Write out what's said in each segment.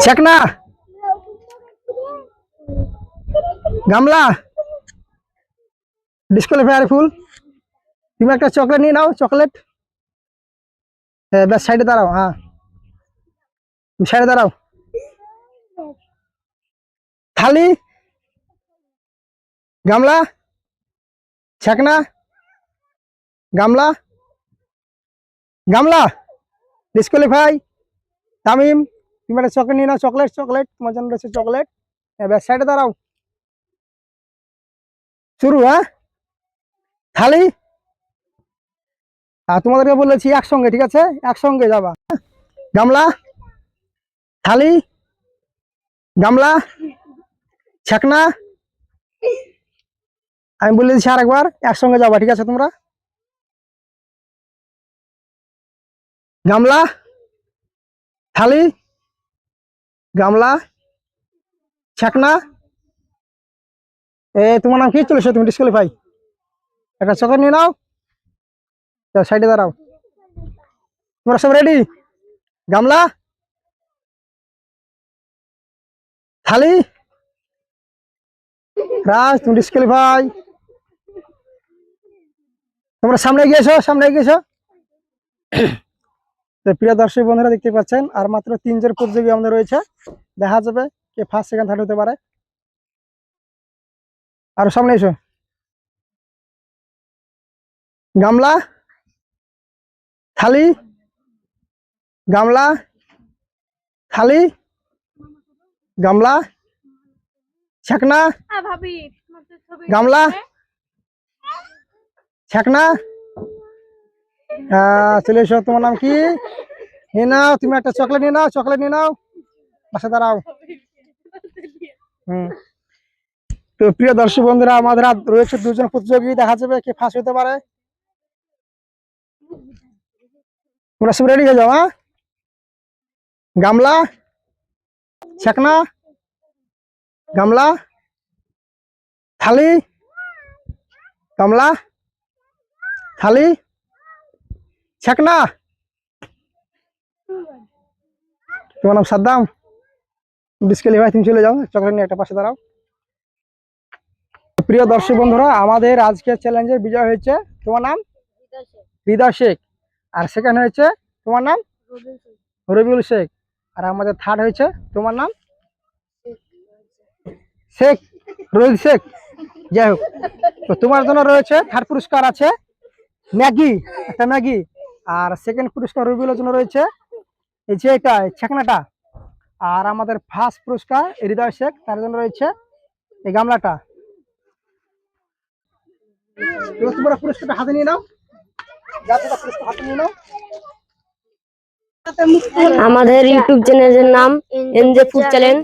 छेकना गामला डिस्क्वालिफायर फुल तुम एक चॉकलेट नहीं नाओ चॉकलेट बस साइडे दाঁড়াও हाँ साइडे दाঁড়াও थाली गामला छेकना गामला गामला डिस्क्वालिफाई तामिम तुम एक चॉकलेट नहीं नाओ चॉकलेट चॉकलेट तुम्हारे जन्म रही चॉकलेट बस साइडे दाঁড়াও शुरू हाँ थाली তোমাদেরকে বলেছি একসঙ্গে ঠিক আছে একসঙ্গে যাবা গামলা থালি গামলা ছাকনা আমি বলে দিচ্ছি আরেকবার একসঙ্গে যাবা ঠিক আছে তোমরা গামলা থালি গামলা ছাকনা তোমার নাম কি চলেছো তুমি ডিসক্বালিফাই একটা চকলেট নিয়ে নাও साइडे दाঁড়াও তোমরা সব রেডি গামলা থালি রাজ তুমি ডিসক্বালিফাই তোমরা সামনে গিয়েছো তো প্রিয় দর্শক বন্ধুরা দেখতে পাচ্ছেন আর মাত্র 3 জন প্রতিযোগী আমাদের রয়েছে দেখা যাবে কে ফার্স্ট সেকেন্ড থার্ড হতে পারে আর সামনে এসো গামলা थाली गामला थाली गामला छेकना गामला छेकना चले एसो तुम्हार नाम की নিয়ে নাও তুমি একটা চকলেট নিয়ে নাও পাশে দাঁড়াও তো প্রিয় দর্শক বন্ধুরা আমাদের রয়েছে দুজন প্রতিযোগী দেখা যাবে কে ফার্স্ট হতে পারে তোমরা সব রেডি হয়ে যাও হ্যাঁ গামলা छेकना गामला थाली गामला थाली छेकना তোমার নাম সাদ্দাম ডিসক্বালিফাই তুমি চলে যাও চকলেট নিয়ে একটা পাশে দাঁড়াও প্রিয় দর্শক বন্ধুরা আমাদের আজকের চ্যালেঞ্জে বিজয় হয়েছে তোমার নাম হৃদয় শেখ আর সেকেন্ড হয়েছে তোমার নাম রবিউল শেখ আর আমাদের থার্ড হয়েছে তোমার নাম শেখ রোহিত শেখ যাই হোক তো তোমার জন্য রয়েছে থার্ড পুরস্কার আছে ম্যাগি একটা ম্যাগি আর সেকেন্ড পুরস্কার রবিউলের জন্য রয়েছে এই যে এটা ছাকনাটা আর আমাদের ফার্স্ট পুরস্কার হৃদয় শেখ তার জন্য রয়েছে এই গামলাটা তোমরা পুরস্কারটা হাতে নিয়ে নাও আমাদের ইউটিউব চ্যানেলের নাম এনজে ফুড চ্যালেঞ্জ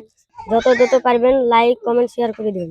যত পারবেন লাইক কমেন্ট শেয়ার করে দিন।